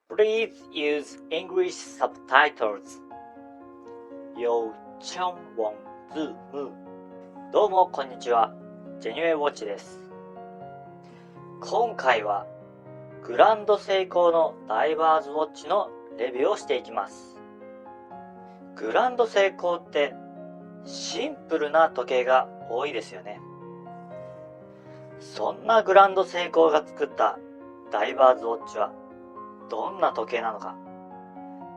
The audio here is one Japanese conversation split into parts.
Please use English subtitles. ようちゃんわんズーム。どうもこんにちは。ジェニュエウォッチです。今回はグランドセイコーのダイバーズウォッチのレビューをしていきます。グランドセイコーってシンプルな時計が多いですよね。そんなグランドセイコーが作ったダイバーズウォッチはどんな時計なのか、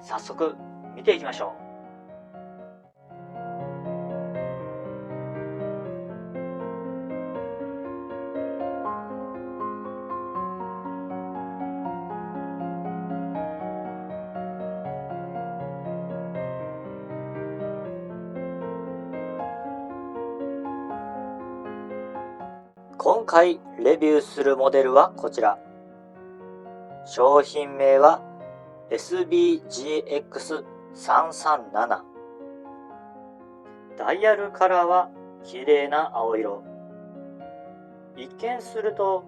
早速見ていきましょう。今回レビューするモデルはこちら。商品名は SBGX337。ダイヤルカラーは綺麗な青色。一見すると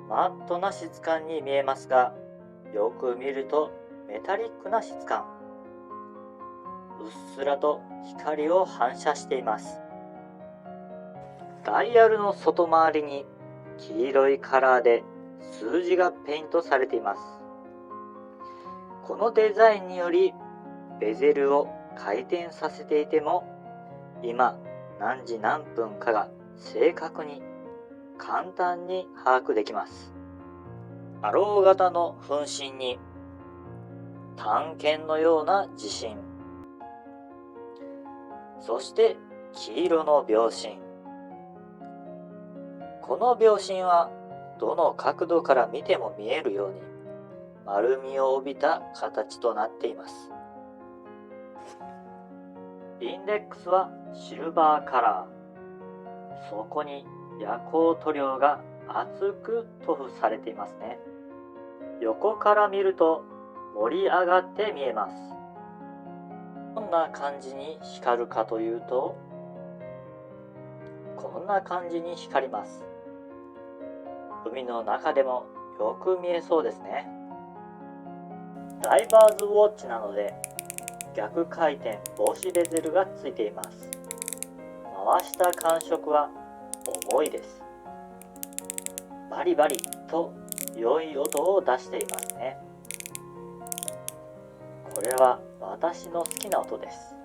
マットな質感に見えますが、よく見るとメタリックな質感。うっすらと光を反射しています。ダイヤルの外回りに黄色いカラーで数字がペイントされています。このデザインによりベゼルを回転させていても今何時何分かが正確に簡単に把握できます。アロー型の分身に探検のような自信、そして黄色の秒針。この秒針はどの角度から見ても見えるように丸みを帯びた形となっています。インデックスはシルバーカラー。そこに夜光塗料が厚く塗布されていますね。横から見ると盛り上がって見えます。どんな感じに光るかというと、こんな感じに光ります。海の中でもよく見えそうですね。ダイバーズウォッチなので逆回転防止ベゼルがついています。回した感触は重いです。バリバリと良い音を出していますね。これは私の好きな音です。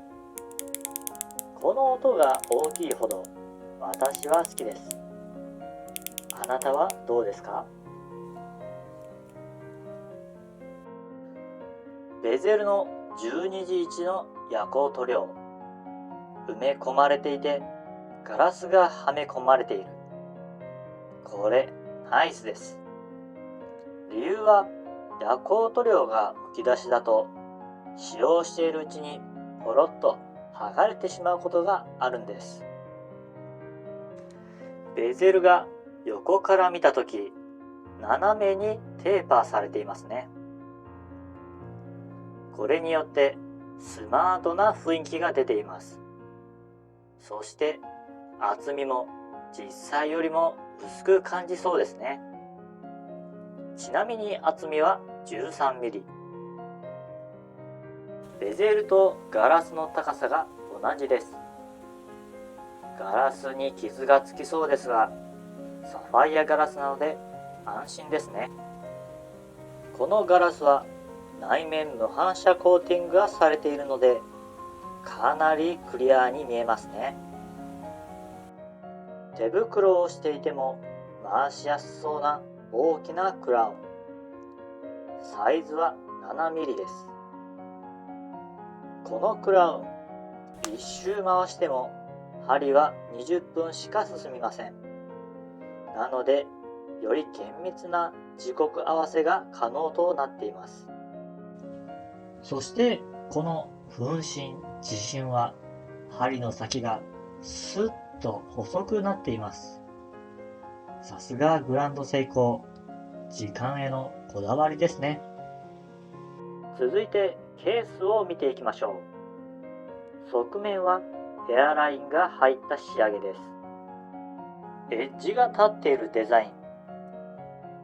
この音が大きいほど私は好きです。あなたはどうですか？ベゼルの12時位置の夜光塗料、埋め込まれていてガラスがはめ込まれている。これナイスです。理由は夜光塗料がむき出しだと使用しているうちにポロッと剥がれてしまうことがあるんです。ベゼルが横から見たとき斜めにテーパーされていますね。これによってスマートな雰囲気が出ています。そして厚みも実際よりも薄く感じそうですね。ちなみに厚みは 13mm。ベゼルとガラスの高さが同じです。ガラスに傷がつきそうですが、サファイアガラスなので安心ですね。このガラスは内面無反射コーティングがされているのでかなりクリアに見えますね。手袋をしていても回しやすそうな大きなクラウン。サイズは 7mm です。このクラウン一周回しても針は20分しか進みません。なのでより厳密な時刻合わせが可能となっています。そしてこの分身自身は針の先がスッと細くなっています。さすがグランドセイコー、時間へのこだわりですね。続いてケースを見ていきましょう。側面はヘアラインが入った仕上げです。エッジが立っているデザイン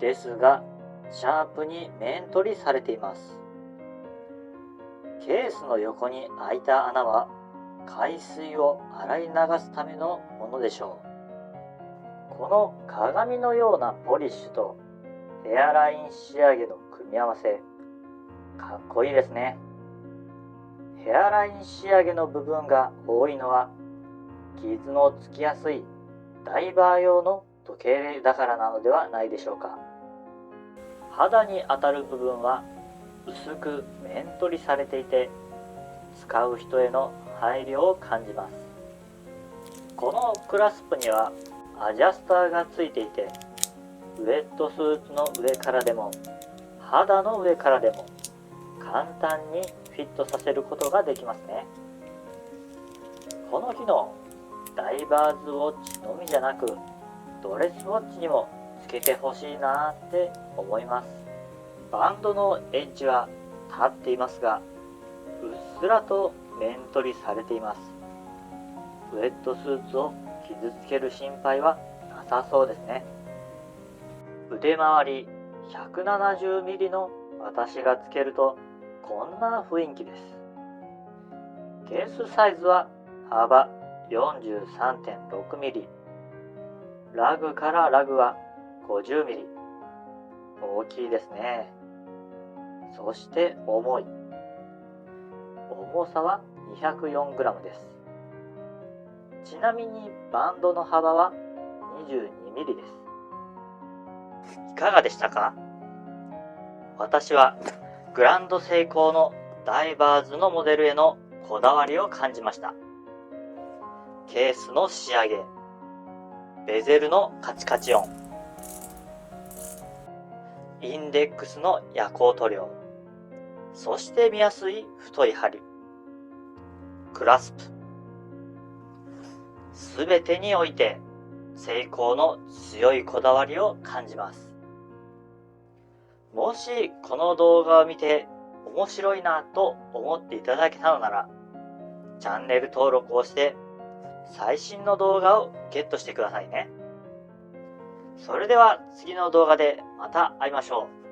ですが、シャープに面取りされています。ケースの横に開いた穴は海水を洗い流すためのものでしょう。この鏡のようなポリッシュとヘアライン仕上げの組み合わせ、かっこいいですね。ヘアライン仕上げの部分が多いのは傷のつきやすいダイバー用の時計だからなのではないでしょうか。肌に当たる部分は薄く面取りされていて、使う人への配慮を感じます。このクラスプにはアジャスターがついていて、ウェットスーツの上からでも肌の上からでも簡単にフィットさせることができますね。この機能、ダイバーズウォッチのみじゃなくドレスウォッチにもつけてほしいなって思います。バンドのエッジは立っていますが、うっすらと面取りされています。ウェットスーツを傷つける心配はなさそうですね。腕周り 170mm の私がつけるとこんな雰囲気です。ケースサイズは幅 43.6mm、 ラグからラグは 50mm、 大きいですね。そして重さは 204g です。ちなみにバンドの幅は 22mm です。いかがでしたか？私はグランドセイコーのダイバーズのモデルへのこだわりを感じました。ケースの仕上げ、ベゼルのカチカチ音、インデックスの夜光塗料、そして見やすい太い針、クラスプ、すべてにおいてセイコーの強いこだわりを感じます。もしこの動画を見て面白いなと思っていただけたのなら、チャンネル登録をして最新の動画をゲットしてくださいね。それでは次の動画でまた会いましょう。